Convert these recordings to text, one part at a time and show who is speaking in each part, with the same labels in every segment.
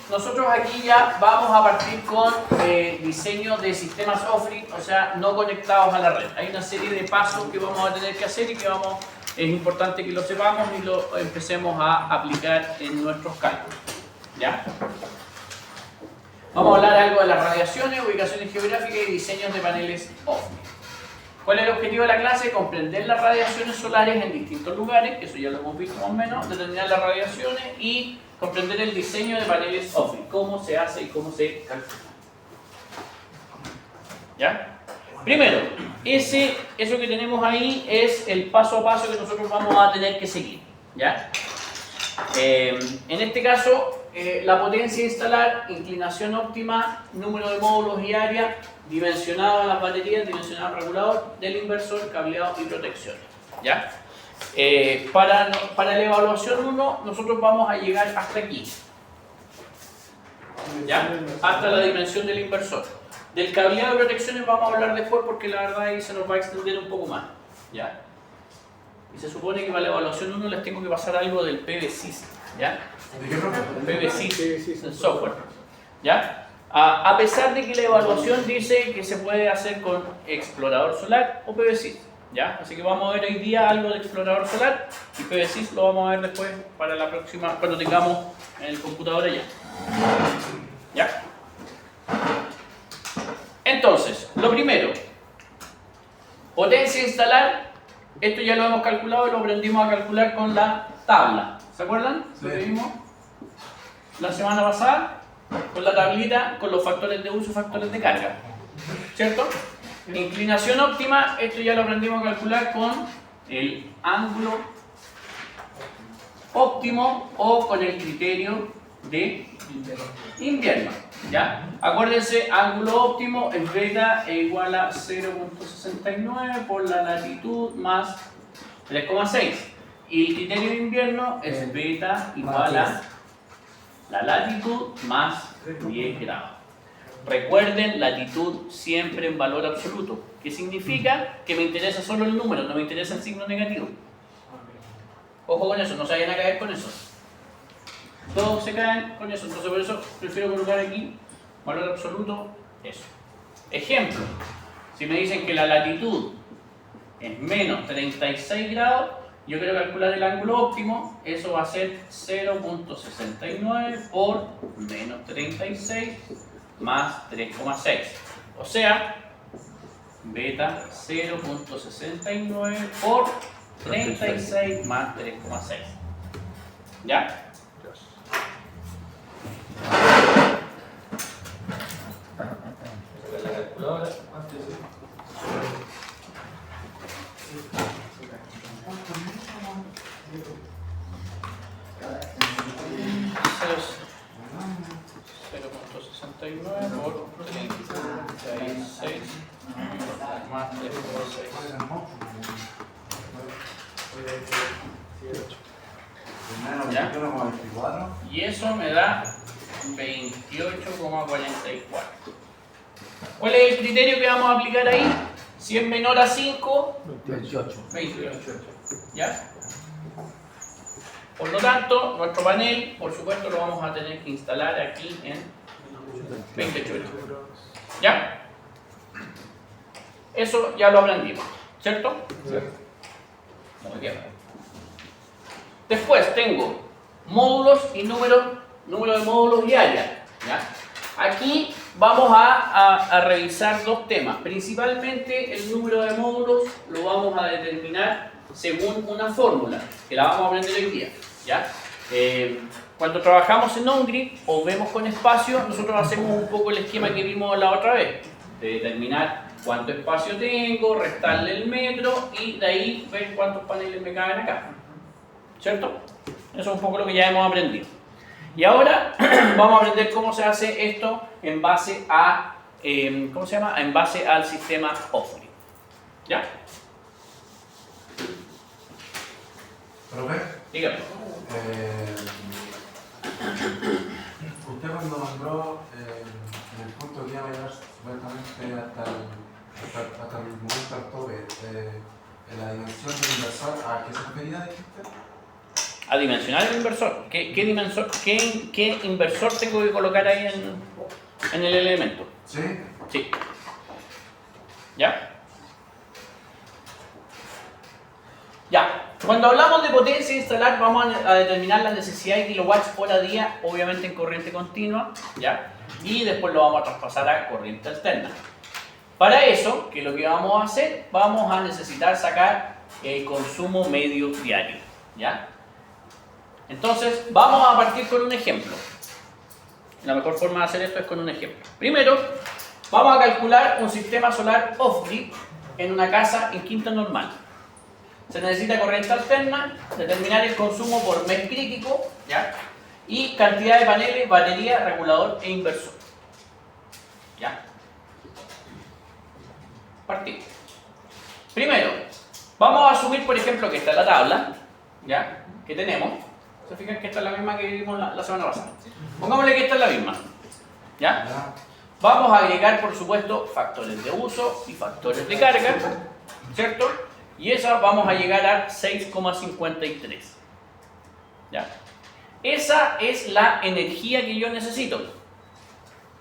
Speaker 1: nosotros aquí ya vamos a partir con diseño de sistemas off-grid, o sea, no conectados a la red. Hay una serie de pasos que vamos a tener que hacer y que es importante que lo sepamos y lo empecemos a aplicar en nuestros cálculos. ¿Ya? Vamos a hablar algo de las radiaciones, ubicaciones geográficas y diseños de paneles off-grid. ¿Cuál es el objetivo de la clase? Comprender las radiaciones solares en distintos lugares, que eso ya lo hemos visto más o menos, determinar las radiaciones y comprender el diseño de paneles off-grid, cómo se hace y cómo se calcula. ¿Ya? Primero, eso que tenemos ahí es el paso a paso que nosotros vamos a tener que seguir. ¿Ya? En este caso, la potencia a instalar, inclinación óptima, número de módulos y área, dimensionado a las baterías, dimensionado al regulador del inversor, cableado y protecciones. ¿Ya? Para la evaluación 1, nosotros vamos a llegar hasta aquí. ¿Ya? Hasta la dimensión del inversor. Del cableado de protecciones vamos a hablar después porque la verdad ahí se nos va a extender un poco más. ¿Ya? Y se supone que para la evaluación 1 les tengo que pasar algo del PVSys. ¿Ya? PVSys, el software. ¿Ya? A pesar de que la evaluación dice que se puede hacer con explorador solar o PVSys. ¿Ya? Así que vamos a ver hoy día algo de explorador solar y PVSys lo vamos a ver después para la próxima, cuando tengamos en el computador ya. ¿Ya? Entonces, lo primero, potencia a instalar, esto ya lo hemos calculado y lo aprendimos a calcular con la tabla. ¿Se acuerdan? Sí. Lo que vimos la semana pasada, con la tablita, con los factores de uso y factores de carga. ¿Cierto? Inclinación óptima, esto ya lo aprendimos a calcular con el ángulo óptimo o con el criterio de invierno. ¿Ya? Acuérdense, ángulo óptimo es beta e igual a 0.69 por la latitud más 3,6. Y el criterio de invierno es beta igual a la latitud más 10 grados. Recuerden, latitud siempre en valor absoluto. ¿Qué significa? Que me interesa solo el número, no me interesa el signo negativo. Ojo con eso, no se vayan a caer con eso. Todos se caen con eso, entonces por eso prefiero colocar aquí valor absoluto, eso. Ejemplo, si me dicen que la latitud es menos 36 grados, yo quiero calcular el ángulo óptimo, eso va a ser 0.69 por menos 36 más 3,6. O sea, beta 0.69 por 36 más 3,6. ¿Ya? La calculadora. Por 36 más 3,6. ¿Ya? Y eso me da 28,44. ¿Cuál es el criterio que vamos a aplicar ahí? Si es menor a 5, 28. ¿Ya? Por lo tanto, nuestro panel, por supuesto, lo vamos a tener que instalar aquí en 28. ¿Ya? Eso ya lo aprendimos, ¿cierto? Sí. Muy bien. Después tengo módulos y número de módulos y área. ¿Ya? Aquí vamos a revisar dos temas. Principalmente el número de módulos lo vamos a determinar según una fórmula, que la vamos a aprender hoy día. ¿Ya? Cuando trabajamos en on-grid o vemos con espacio, nosotros hacemos un poco el esquema que vimos la otra vez, de determinar cuánto espacio tengo, restarle el metro y de ahí ver cuántos paneles me caben acá. ¿Cierto? Eso es un poco lo que ya hemos aprendido. Y ahora vamos a aprender cómo se hace esto en base a, ¿cómo se llama? En base al sistema off-grid. ¿Ya?
Speaker 2: ¿Profe?
Speaker 1: Dígame.
Speaker 2: Usted cuando nombró en el punto que iba a llegar supuestamente hasta el momento al tope, la dimensión del inversor, ¿a qué se refería, dijiste?
Speaker 1: a dimensionar el inversor. ¿Qué inversor tengo que colocar ahí en el elemento?
Speaker 2: ¿Sí?
Speaker 1: Sí. ¿Ya? Ya. Cuando hablamos de potencia instalar, vamos a determinar la necesidad de kilowatts hora día, obviamente en corriente continua, ¿ya? Y después lo vamos a traspasar a corriente alterna. Para eso, ¿qué es lo que vamos a hacer? Vamos a necesitar sacar el consumo medio diario, ¿ya? Entonces, vamos a partir con un ejemplo. La mejor forma de hacer esto es con un ejemplo. Primero, vamos a calcular un sistema solar off-grid en una casa en quinta normal. Se necesita corriente alterna, determinar el consumo por mes crítico, ¿ya? Y cantidad de paneles, batería, regulador e inversor. ¿Ya? Partimos. Primero, vamos a asumir, por ejemplo, que esta es la tabla, ¿ya? Que tenemos. ¿Se fijan que esta es la misma que vimos la semana pasada? Pongámosle que esta es la misma, ¿ya?
Speaker 2: Ya.
Speaker 1: Vamos a agregar, por supuesto, factores de uso y factores de carga, ¿cierto? Y esa vamos a llegar a 6,53. ¿Ya? Esa es la energía que yo necesito,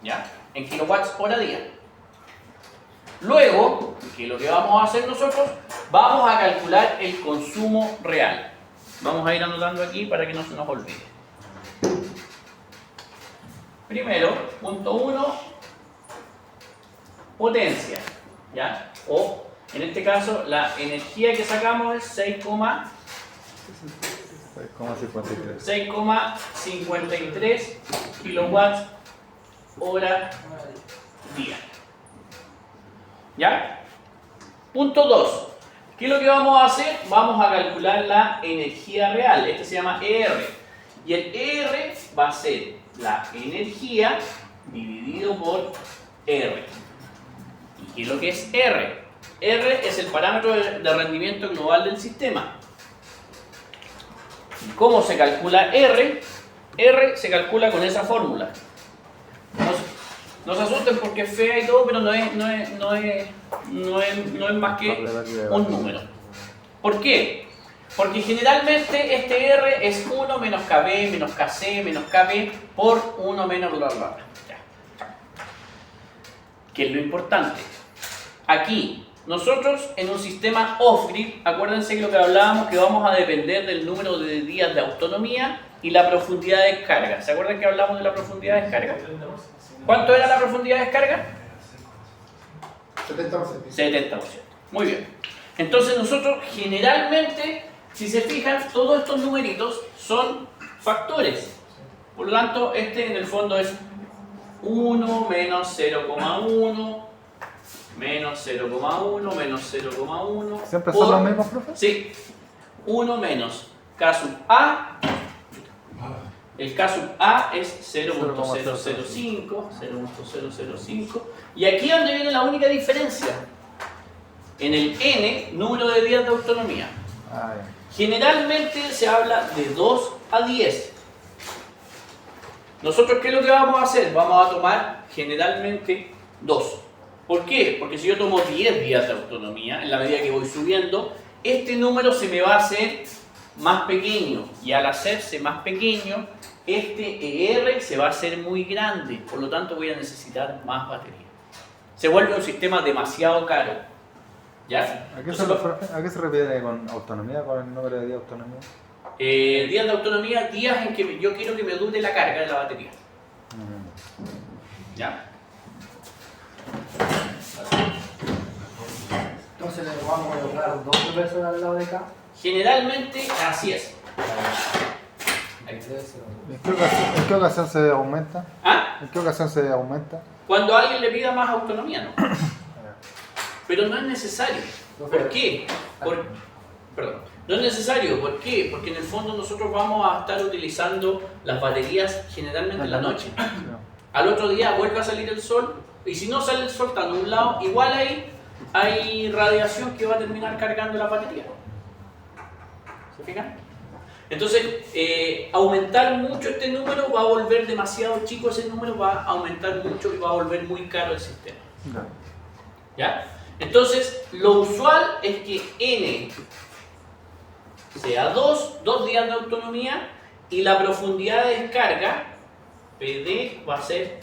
Speaker 1: ¿ya? En kilowatts hora día. Luego, ¿qué es lo que vamos a hacer nosotros? Vamos a calcular el consumo real. Vamos a ir anotando aquí para que no se nos olvide. Primero, punto 1, potencia, ¿ya? O, en este caso, la energía que sacamos es 6,53 kilowatts hora día. ¿Ya? Punto 2. ¿Qué es lo que vamos a hacer? Vamos a calcular la energía real. Este se llama ER. Y el ER va a ser la energía dividido por R. ¿Y qué es lo que es R? R es el parámetro de rendimiento global del sistema. ¿Y cómo se calcula R? R se calcula con esa fórmula. No se asusten porque es fea y todo, pero no es más que un número. ¿Por qué? Porque generalmente este R es 1 menos KB menos KC menos KB por 1 menos bla bla bla. ¿Qué es lo importante? Aquí, nosotros en un sistema off-grid, acuérdense que lo que hablábamos, que vamos a depender del número de días de autonomía y la profundidad de descarga. ¿Se acuerdan que hablamos de la profundidad de descarga? ¿Cuánto era la profundidad de descarga?
Speaker 3: 70%.
Speaker 1: 70%. Muy bien. Entonces nosotros generalmente, si se fijan, todos estos numeritos son factores. Por lo tanto, este en el fondo es 1 menos 0,1 menos 0,1 menos 0,1.
Speaker 3: ¿Siempre son los mismos, profe?
Speaker 1: Sí. 1 menos K sub A. El K sub A es 0.005, 0.005. Y aquí es donde viene la única diferencia. En el N, número de días de autonomía. Generalmente se habla de 2 a 10. Nosotros, ¿qué es lo que vamos a hacer? Vamos a tomar generalmente 2. ¿Por qué? Porque si yo tomo 10 días de autonomía, en la medida que voy subiendo, este número se me va a hacer más pequeño. Y al hacerse más pequeño, este ER se va a hacer muy grande. Por lo tanto, voy a necesitar más batería. Se vuelve un sistema demasiado caro. ¿Ya?
Speaker 3: ¿A qué se refiere con autonomía, con el número de días de autonomía?
Speaker 1: Días de autonomía, días en que yo quiero que me dure la carga de la batería. ¿Ya?
Speaker 4: Entonces le vamos a colocar 2 inversores al lado de acá.
Speaker 1: Generalmente así es.
Speaker 3: ¿En qué ocasión se aumenta?
Speaker 1: ¿Ah?
Speaker 3: ¿En qué ocasión se aumenta?
Speaker 1: Cuando alguien le pida más autonomía, ¿no? Pero no es necesario. ¿Por qué? Perdón. No es necesario. ¿Por qué? Porque en el fondo nosotros vamos a estar utilizando las baterías generalmente en la noche. Al otro día vuelve a salir el sol y si no sale el sol está nublado, igual hay radiación que va a terminar cargando la batería. ¿Se fijan? Entonces, aumentar mucho este número va a volver demasiado chico, ese número va a aumentar mucho y va a volver muy caro el sistema. ¿Ya? Entonces, lo usual es que N sea 2 días de autonomía, y la profundidad de descarga, PD, va a ser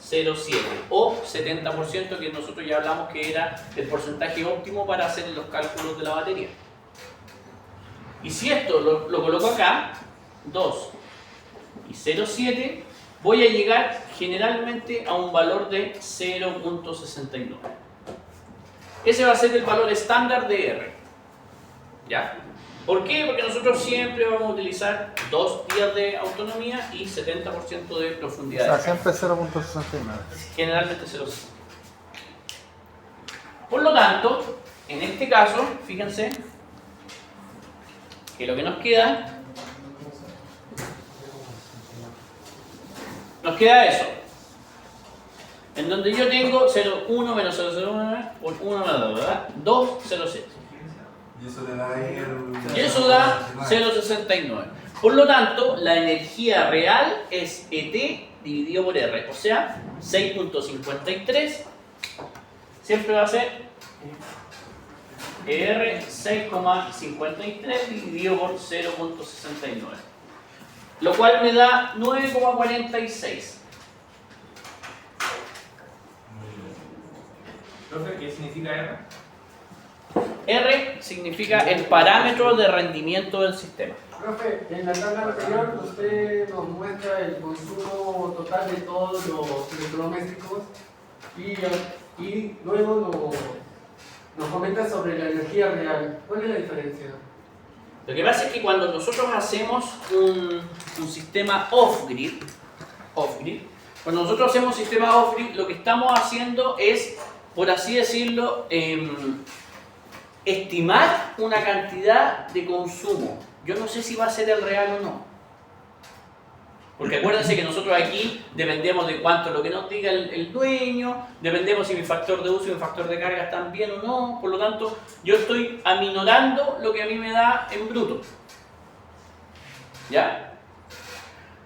Speaker 1: 0,7 o 70%, que nosotros ya hablamos que era el porcentaje óptimo para hacer los cálculos de la batería. Y si esto lo coloco acá, 2 y 0,7, voy a llegar generalmente a un valor de 0,69. Ese va a ser el valor estándar de R. ¿Ya? ¿Por qué? Porque nosotros siempre vamos a utilizar 2 días de autonomía y 70% de
Speaker 3: O
Speaker 1: profundidad.
Speaker 3: sea, siempre 0.69.
Speaker 1: Generalmente 0,7. Por lo tanto, en este caso, fíjense que lo que nos queda eso. En donde yo tengo 0,1 menos 0,01 por 1 menos 2, 0,7.
Speaker 2: Y eso te da ahí el...
Speaker 1: Y eso da 0,69. Por lo tanto, la energía real es ET dividido por R, o sea, 6.53. Siempre va a ser R 6,53 dividido por 0.69. Lo cual me da 9,46.
Speaker 5: Profe, ¿qué significa R?
Speaker 1: R significa el parámetro de rendimiento del sistema.
Speaker 4: Profe, en la tabla anterior usted nos muestra el consumo total de todos los electrodomésticos y luego nos comenta sobre la energía real. ¿Cuál es la diferencia?
Speaker 1: Lo que pasa es que cuando nosotros hacemos un sistema off-grid, cuando nosotros hacemos un sistema off-grid, lo que estamos haciendo es, por así decirlo, estimar una cantidad de consumo. Yo no sé si va a ser el real o no. Porque acuérdense que nosotros aquí dependemos de cuánto es lo que nos diga el dueño, dependemos si mi factor de uso y mi factor de carga están bien o no. Por lo tanto, yo estoy aminorando lo que a mí me da en bruto. ¿Ya?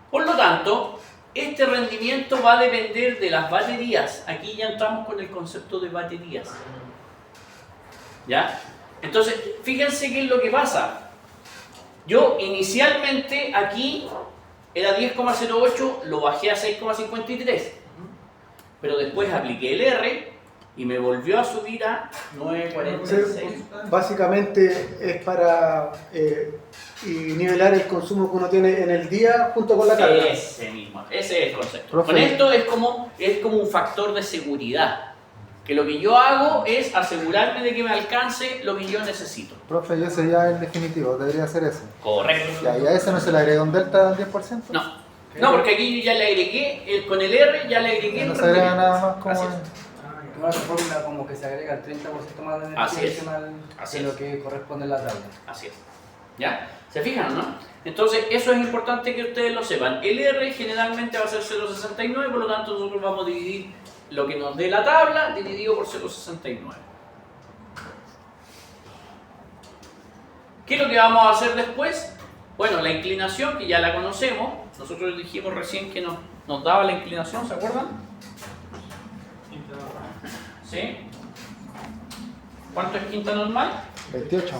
Speaker 1: Por lo tanto, este rendimiento va a depender de las baterías. Aquí ya entramos con el concepto de baterías. ¿Ya? Entonces, fíjense qué es lo que pasa. Yo inicialmente aquí era 10,08, lo bajé a 6,53. Pero después apliqué el R y me volvió a subir a 9,46.
Speaker 6: Básicamente es para nivelar el consumo que uno tiene en el día junto con la carga.
Speaker 1: Ese es el concepto.
Speaker 3: Profe.
Speaker 1: Con esto es como un factor de seguridad. Que lo que yo hago es asegurarme de que me alcance lo que yo necesito.
Speaker 3: Profe, y ese ya es el definitivo, debería ser ese.
Speaker 1: Correcto.
Speaker 3: Ya, ¿y a ese no se le agrega un delta del 10%?
Speaker 1: No, porque aquí yo ya le agregué, con el R ya le agregué
Speaker 3: No
Speaker 1: el
Speaker 3: se agrega
Speaker 1: rendimiento.
Speaker 3: nada más como...
Speaker 1: Así
Speaker 4: Una fórmula como que se agrega el 30% más de energía
Speaker 1: Así es.
Speaker 4: adicional
Speaker 1: Así
Speaker 4: de lo
Speaker 1: es.
Speaker 4: que corresponde en la tabla.
Speaker 1: Así es. ¿Ya? ¿Se fijan, no? Entonces, eso es importante que ustedes lo sepan. El R generalmente va a ser 0,69, por lo tanto nosotros vamos a dividir lo que nos dé la tabla dividido por 0,69. ¿Qué es lo que vamos a hacer después? Bueno, la inclinación, que ya la conocemos. Nosotros dijimos recién que nos daba la inclinación, ¿se acuerdan? ¿Sí? ¿Cuánto es quinta normal?
Speaker 3: 28.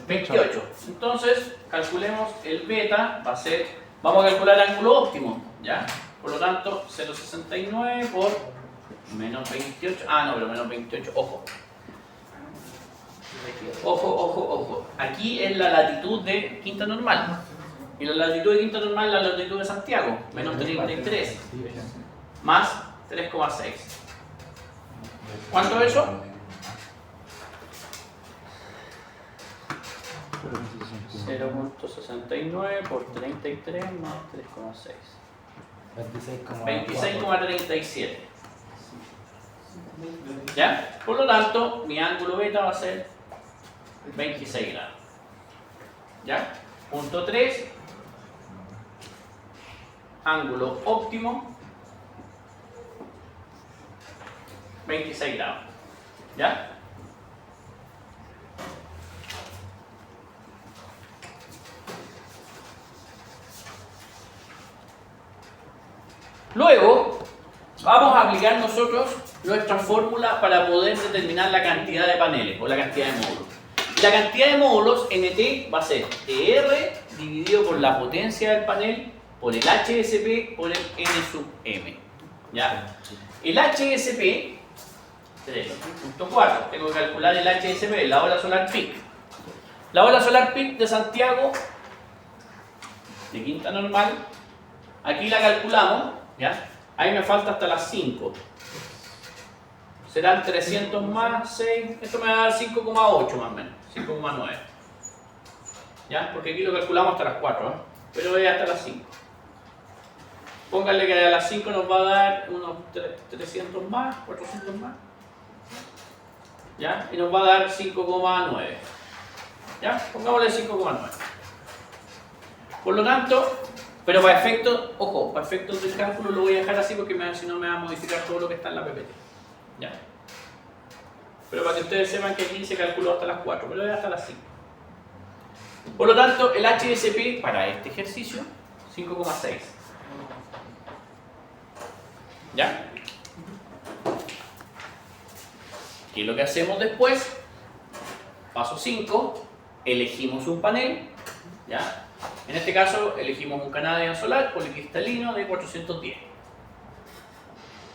Speaker 1: 28. Entonces, calculemos el beta, va a ser, vamos a calcular el ángulo óptimo, ¿ya? Por lo tanto, 0,69 por menos 28, pero menos 28, ojo. Ojo. Aquí es la latitud de quinta normal. Y la latitud de quinta normal es la latitud de Santiago, menos 33, más 3,6. ¿Cuánto es eso? 0,69 por 33 más 3,6. 26,37. ¿Ya? Por lo tanto, mi ángulo beta va a ser 26 grados. ¿Ya? Punto 3. Ángulo óptimo 26 grados. ¿Ya? Luego, vamos a aplicar nosotros nuestra fórmula para poder determinar la cantidad de paneles o la cantidad de módulos. Y la cantidad de módulos NT va a ser ER dividido por la potencia del panel, por el HSP, por el N sub M. ¿Ya? El HSP, 3.4, tengo que calcular el HSP, la hora solar peak. La hora solar peak de Santiago, de Quinta Normal, aquí la calculamos, ¿ya? Ahí me falta hasta las 5. Serán 300 más 6, esto me va a dar 5,8 más o menos, 5,9. ¿Ya? Porque aquí lo calculamos hasta las 4, ¿eh? Pero es hasta las 5. Pónganle que a las 5 nos va a dar unos 300 más, 400 más. ¿Ya? Y nos va a dar 5,9. ¿Ya? Pongámosle 5,9. Por lo tanto, pero para efectos, ojo, para efectos del cálculo lo voy a dejar así porque si no me va a modificar todo lo que está en la PPT. ¿Ya? Pero para que ustedes sepan que aquí se calculó hasta las 4, pero es hasta las 5. Por lo tanto, el HSP para este ejercicio, 5,6. ¿Ya? ¿Qué es lo que hacemos después? Paso 5, elegimos un panel, ¿ya? En este caso elegimos un Canadian Solar policristalino de 410.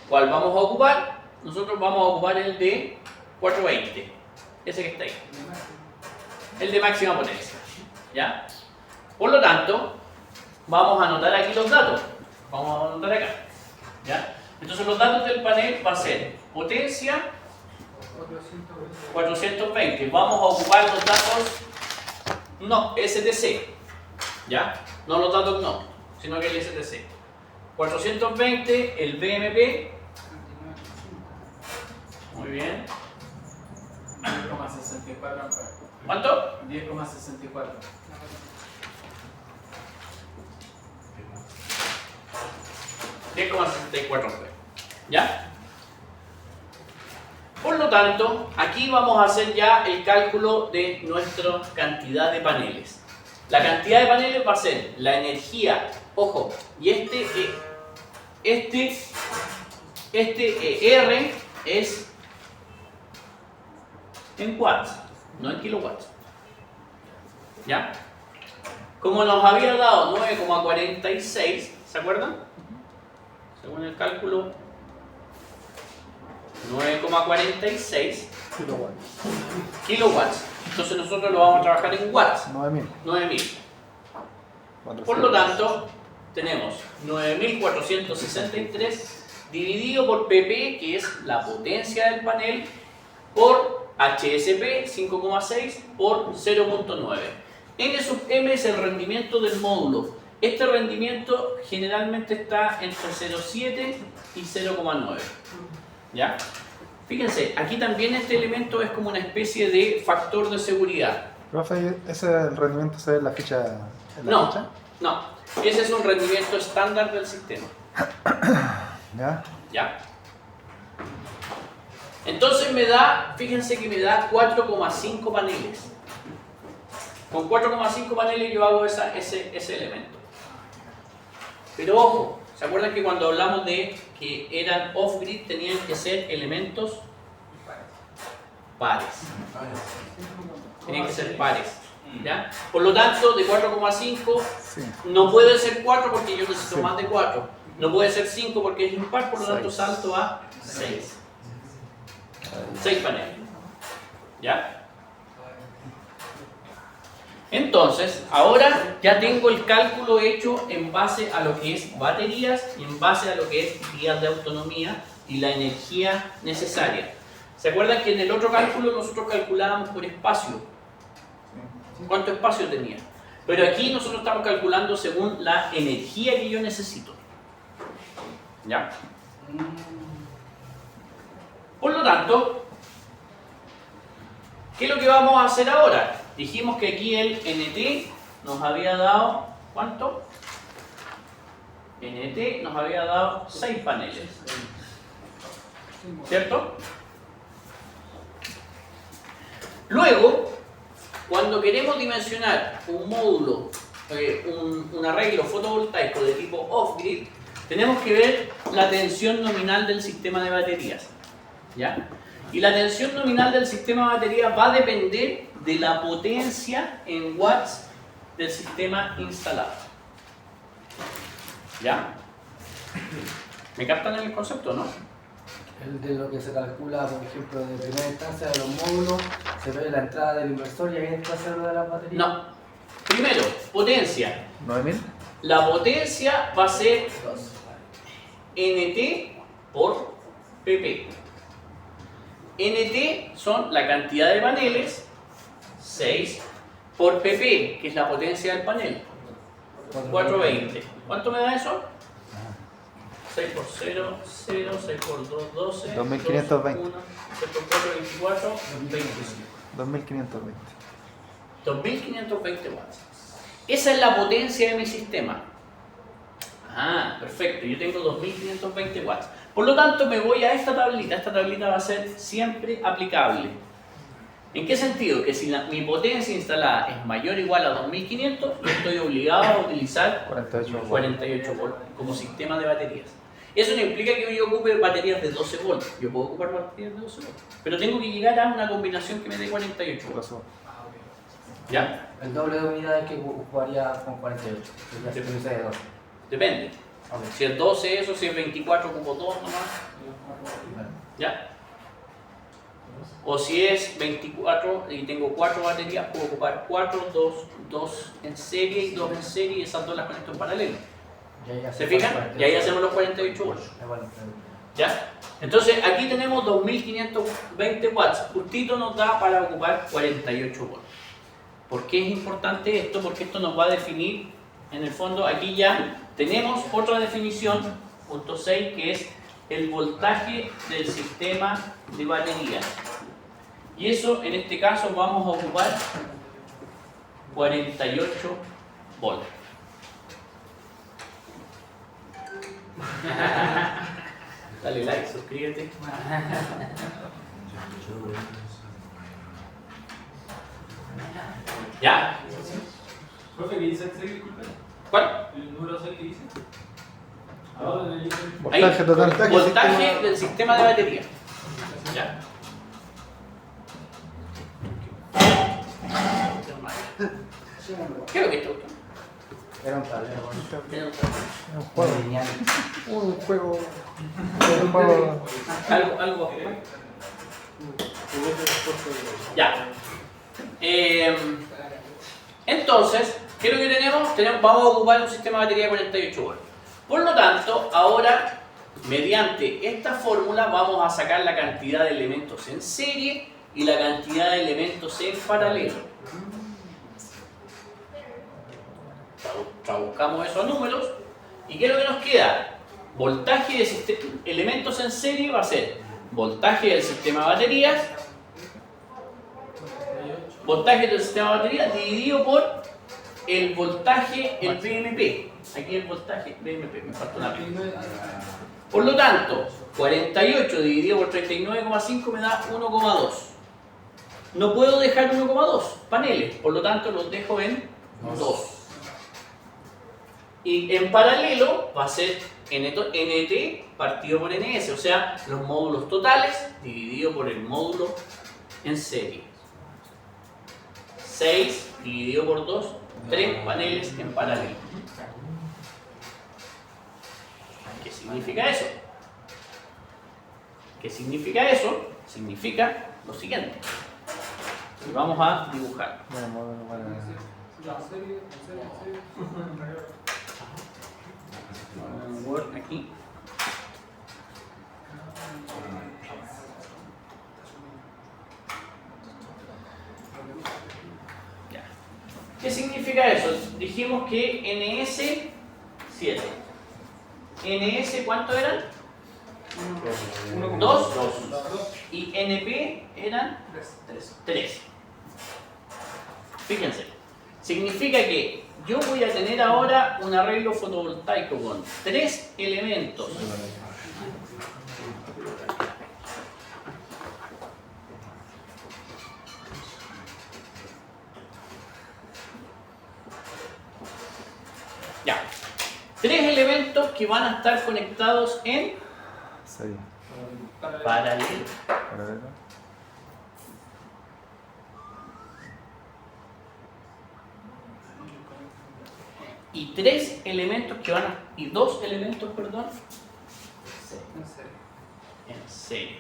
Speaker 1: ¿Cuál vamos a ocupar? Nosotros vamos a ocupar el de 420, ese que está ahí, el de máxima potencia, ¿ya? Por lo tanto, vamos a anotar aquí los datos, vamos a anotar acá, ¿ya? Entonces los datos del panel va a ser potencia 420, vamos a ocupar los datos no, STC, ¿ya? No los datos no, sino que el STC. 420, el BMP. Muy bien.
Speaker 5: 10,64.
Speaker 1: ¿Cuánto?
Speaker 5: 10,64.
Speaker 1: 10,64. ¿Ya? Por lo tanto, aquí vamos a hacer ya el cálculo de nuestra cantidad de paneles. La cantidad de paneles va a ser la energía, ojo, y este R es en watts, no en kilowatts. ¿Ya? Como nos había dado 9,46, ¿se acuerdan? Según el cálculo, 9,46 kilowatts. Entonces nosotros lo vamos a trabajar en watts.
Speaker 3: 9000.
Speaker 1: 9000. Por lo tanto, tenemos 9463 dividido por PP, que es la potencia del panel, por HSP 5,6 por 0,9. N sub M es el rendimiento del módulo. Este rendimiento generalmente está entre 0,7 y 0,9. ¿Ya? Fíjense, aquí también este elemento es como una especie de factor de seguridad.
Speaker 3: Profe, ¿ese rendimiento se ve en la ficha?
Speaker 1: No, no. Ese es un rendimiento estándar del sistema.
Speaker 3: ¿Ya?
Speaker 1: ¿Ya? Entonces me da, fíjense que me da 4,5 paneles. Con 4,5 paneles yo hago ese elemento. Pero ojo, ¿se acuerdan que cuando hablamos de que eran off-grid tenían que ser elementos pares? Tenían que ser pares. ¿Ya? Por lo tanto, de 4,5 no puede ser 4 porque yo necesito más de 4. No puede ser 5 porque es impar, por lo tanto salto a 6. 6 paneles. ¿Ya? Entonces, ahora ya tengo el cálculo hecho en base a lo que es baterías y en base a lo que es días de autonomía y la energía necesaria. ¿Se acuerdan que en el otro cálculo nosotros calculábamos por espacio? ¿Cuánto espacio tenía? Pero aquí nosotros estamos calculando según la energía que yo necesito. ¿Ya? Por lo tanto, ¿qué es lo que vamos a hacer ahora? Dijimos que aquí el NT nos había dado, ¿cuánto? NT nos había dado 6 paneles. ¿Cierto? Luego, cuando queremos dimensionar un módulo, un arreglo fotovoltaico de tipo off-grid, tenemos que ver la tensión nominal del sistema de baterías. ¿Ya? Y la tensión nominal del sistema de baterías va a depender de la potencia en watts del sistema instalado. ¿Ya? ¿Me captan el concepto, no?
Speaker 5: El de lo que se calcula, por ejemplo, de primera instancia de los módulos, se ve la entrada del inversor y ahí entra cero de la batería.
Speaker 1: No. Primero, potencia.
Speaker 3: 9000.
Speaker 1: La potencia va a ser NT por PP. NT son la cantidad de paneles, 6, por PP, que es la potencia del panel, 420. ¿Cuánto me da eso? 6 por 0, 0, 6 por 2, 12,
Speaker 3: 2520.
Speaker 1: 2, 1, 6 por 4, 24, 25.
Speaker 3: 2520.
Speaker 1: 2520 watts. Esa es la potencia de mi sistema. Ah, perfecto, yo tengo 2520 watts. Por lo tanto, me voy a esta tablita. Esta tablita va a ser siempre aplicable. ¿En qué sentido? Que si mi potencia instalada es mayor o igual a 2500, yo estoy obligado a utilizar 48 volts como sistema de baterías. Eso no implica que yo ocupe baterías de 12 volts. Yo puedo ocupar baterías de 12 volts. Pero tengo que llegar a una combinación que me dé 48 volts. ¿Ya?
Speaker 5: El doble de unidades que ocuparía con 48. Sería si tuviese de 2.
Speaker 1: Depende.
Speaker 5: Ok.
Speaker 1: Si es 12 eso, si es 24 ocupo 2 nomás. ¿Ya? O si es 24 y tengo 4 baterías, puedo ocupar 4, 2 en serie y 2 en serie y esas dos las conecto en paralelo. ¿Se fijan? Y ahí hacemos los 48 volts. ¿Ya? Entonces aquí tenemos 2520 watts. Justito nos da para ocupar 48 volts. ¿Por qué es importante esto? Porque esto nos va a definir, en el fondo, aquí ya tenemos otra definición, punto 6, que es el voltaje del sistema de batería. Y eso, en este caso, vamos a ocupar 48 volts. Dale like, suscríbete. ¿Ya?
Speaker 7: Profe, ¿qué dice el 6, disculpe?
Speaker 1: ¿Cuál?
Speaker 7: ¿El número 6 que dice?
Speaker 1: Ahí,
Speaker 3: Voltaje total.
Speaker 1: voltaje del sistema de batería. ¿Ya? ¿Qué es lo que está buscando?
Speaker 5: Era un tablero.
Speaker 1: Era un tablero.
Speaker 3: Un juego.
Speaker 5: Lineal.
Speaker 3: Un juego. Un juego.
Speaker 1: Algo. Ya. Entonces, ¿qué es lo que tenemos? Vamos a ocupar un sistema de batería de 48 volts. Por lo tanto, ahora, mediante esta fórmula, vamos a sacar la cantidad de elementos en serie y la cantidad de elementos en paralelo. Traduzcamos esos números. ¿Y qué es lo que nos queda? Voltaje de elementos en serie va a ser voltaje del sistema de baterías, voltaje del sistema de baterías dividido por el voltaje, el BMP. Aquí el voltaje BMP, me falta una P. Por lo tanto, 48 dividido por 39,5 me da 1,2. No puedo dejar 1,2 paneles, por lo tanto los dejo en 2. Y en paralelo va a ser NT partido por NS, o sea, los módulos totales dividido por el módulo en serie. 6 dividido por 2, 3 paneles en paralelo. ¿Qué significa eso? ¿Qué significa eso? Significa lo siguiente. Y vamos a dibujar. Word aquí. Ya. ¿Qué significa eso? Dijimos que NS 7. NS ¿cuánto eran? 2 y NP eran 3. Fíjense, significa que yo voy a tener ahora un arreglo fotovoltaico con 3 elementos. Ya. 3 elementos que van a estar conectados en
Speaker 3: Sería.
Speaker 1: paralelo.
Speaker 3: Paralelo.
Speaker 1: y 3 elementos que van a, y 2 elementos, perdón, en serie.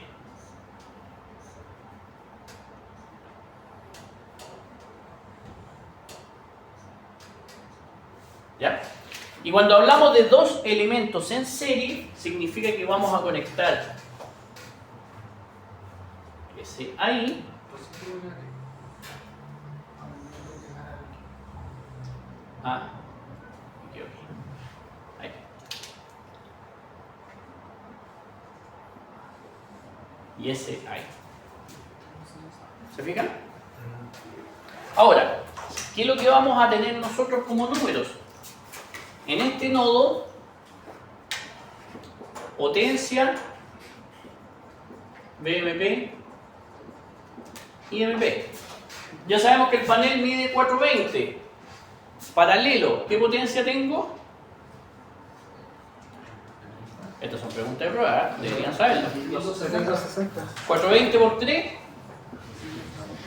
Speaker 1: ¿Ya? Y cuando hablamos de 2 elementos en serie, significa que vamos a conectar ese ahí a ahí. Y ese ahí. ¿Se fijan? Ahora, ¿qué es lo que vamos a tener nosotros como números? En este nodo, potencia, BMP, IMP. Ya sabemos que el panel mide 420. Paralelo, ¿qué potencia tengo? Estas son preguntas de prueba, ¿eh? Deberían saberlo.
Speaker 6: 760.
Speaker 1: 420 por 3,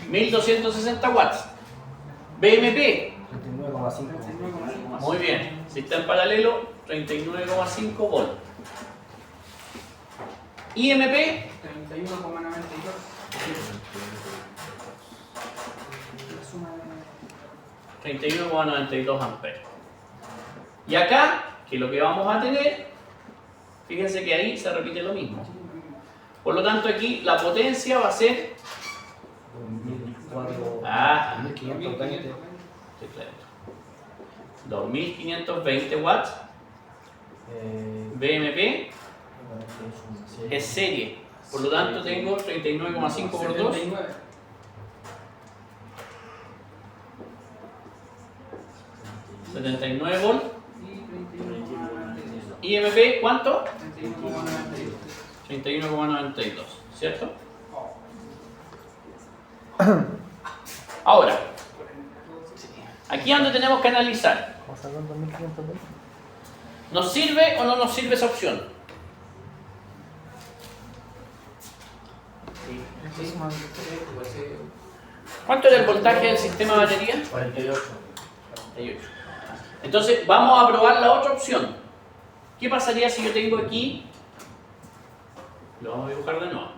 Speaker 1: 1260 watts. BMP,
Speaker 5: 39,5.
Speaker 1: muy bien. Si está en paralelo, 39,5 volt. IMP, 31,92 amperes. Y acá, que es lo que vamos a tener, fíjense que ahí se repite lo mismo. Por lo tanto, aquí la potencia va a ser
Speaker 5: 1520.
Speaker 1: sí, claro, 2520 watts. BMP es serie. Por lo tanto, tengo 39,5 por 2. 79 volt. IMP, ¿cuánto? 31,92, ¿cierto? Ahora, aquí es donde tenemos que analizar.
Speaker 3: ¿Vamos a sacar 2520?
Speaker 1: ¿Nos sirve o no nos sirve esa opción? ¿Cuánto era el voltaje del sistema de batería?
Speaker 5: 48.
Speaker 1: 48. Entonces, vamos a probar la otra opción. ¿Qué pasaría si yo tengo aquí? Lo vamos a dibujar de nuevo.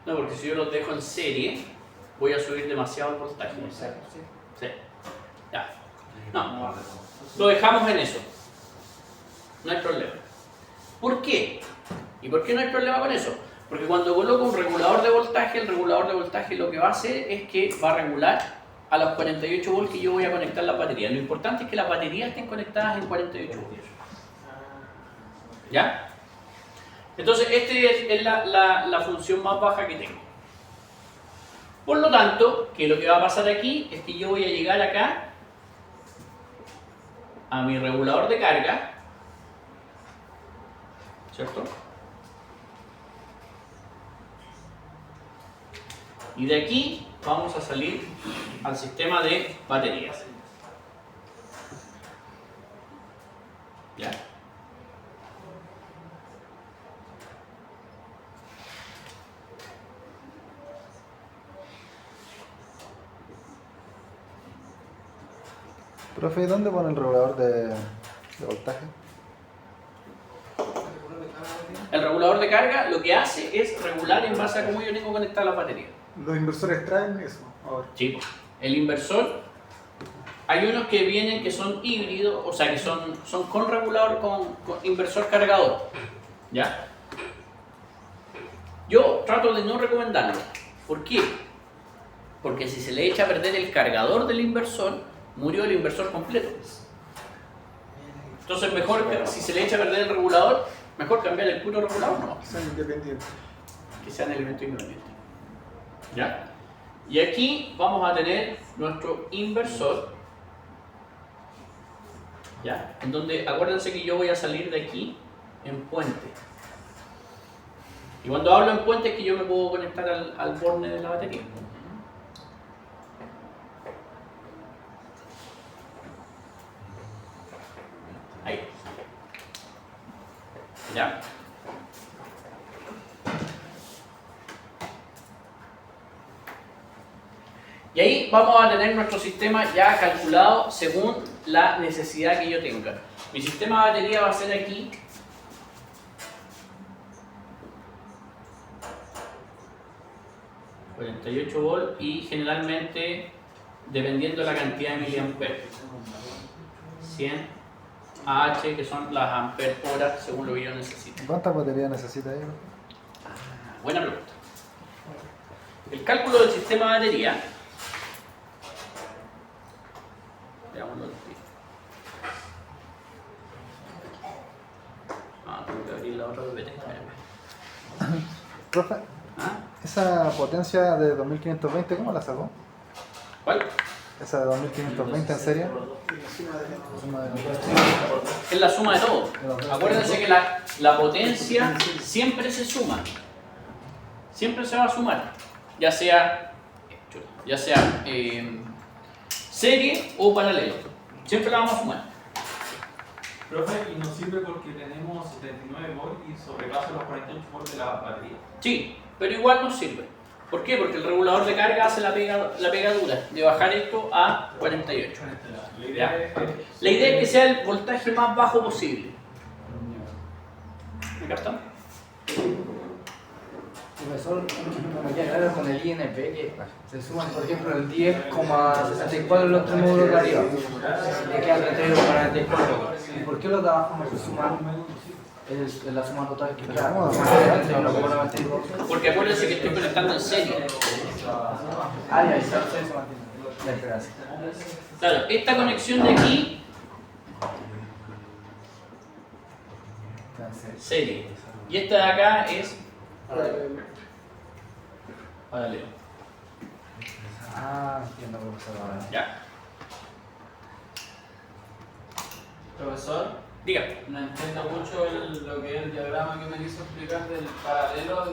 Speaker 1: No, porque si yo los dejo en serie, voy a subir demasiado el voltaje. Sí. Ya. No, lo dejamos en eso. No hay problema. ¿Por qué? ¿Y por qué no hay problema con eso? Porque cuando coloco un regulador de voltaje, el regulador de voltaje lo que va a hacer es que va a regular a los 48 volts que yo voy a conectar la batería. Lo importante es que las baterías estén conectadas en 48 volts. ¿Ya? Entonces, esta es la función más baja que tengo. Por lo tanto, que lo que va a pasar aquí es que yo voy a llegar acá a mi regulador de carga, ¿cierto? Y de aquí vamos a salir al sistema de baterías. ¿Ya?
Speaker 3: Profe, ¿dónde pone el regulador de voltaje?
Speaker 1: El regulador de carga lo que hace es regular en base a cómo yo tengo conectada la batería.
Speaker 6: Los inversores traen eso ahora.
Speaker 1: Sí, el inversor, hay unos que vienen que son híbridos, o sea que son con regulador, con inversor cargador. ¿Ya? Yo trato de no recomendarlo. ¿Por qué? Porque si se le echa a perder el cargador del inversor, murió el inversor completo. Entonces mejor que si se le echa a perder el regulador, mejor cambiar el puro regulador, no.
Speaker 6: Son independientes.
Speaker 1: Que sean elementos independientes. ¿Ya? Y aquí vamos a tener nuestro inversor. ¿Ya? En donde, acuérdense que yo voy a salir de aquí en puente. Y cuando hablo en puente es que yo me puedo conectar al borne de la batería. Ahí. ¿Ya? Y ahí vamos a tener nuestro sistema ya calculado según la necesidad que yo tenga. Mi sistema de batería va a ser aquí. $48 volts y generalmente, dependiendo de la cantidad de miliamperes, 100 AH, que son las amperes horas según lo que yo necesite.
Speaker 3: ¿Cuántas baterías necesita ahí?
Speaker 1: Buena pregunta. El cálculo del sistema de batería. Veámoslo aquí. Tengo que abrir la otra PPT.
Speaker 3: Profe,
Speaker 1: ¿Ah?
Speaker 3: esa potencia de 2520, ¿cómo la sacó?
Speaker 1: ¿Cuál?
Speaker 3: Esa de 2520 en serie.
Speaker 1: Es la suma de todo. Acuérdense que la potencia siempre se suma. Siempre se va a sumar. Ya sea serie o paralelo. Siempre la vamos a sumar.
Speaker 7: Profe, y nos sirve porque tenemos 79 volts y sobrepasa los 48 volts de la batería.
Speaker 1: Sí, pero igual nos sirve. ¿Por qué? Porque el regulador de carga hace la pegadura de bajar esto a 48.
Speaker 7: La idea es
Speaker 1: La idea es que sea el voltaje más bajo posible. ¿Me captan?
Speaker 5: Profesor, no me queda claro con el INP que se suman, por ejemplo, el 10,64 los tres módulos de arriba. Le queda 31,44. ¿Y por qué los de abajo no se suman? Es la suma total que queda.
Speaker 1: Porque acuérdense que estoy conectando en serie.
Speaker 5: Ah, ya está. Ya, gracias.
Speaker 1: Claro, esta conexión de aquí, serie. Y esta de acá es paralelo.
Speaker 5: Ah, entiendo, profesor. Ahora.
Speaker 1: ¿Ya?
Speaker 8: Profesor,
Speaker 1: Diga.
Speaker 8: no entiendo mucho lo que es el diagrama que me quiso explicar del paralelo.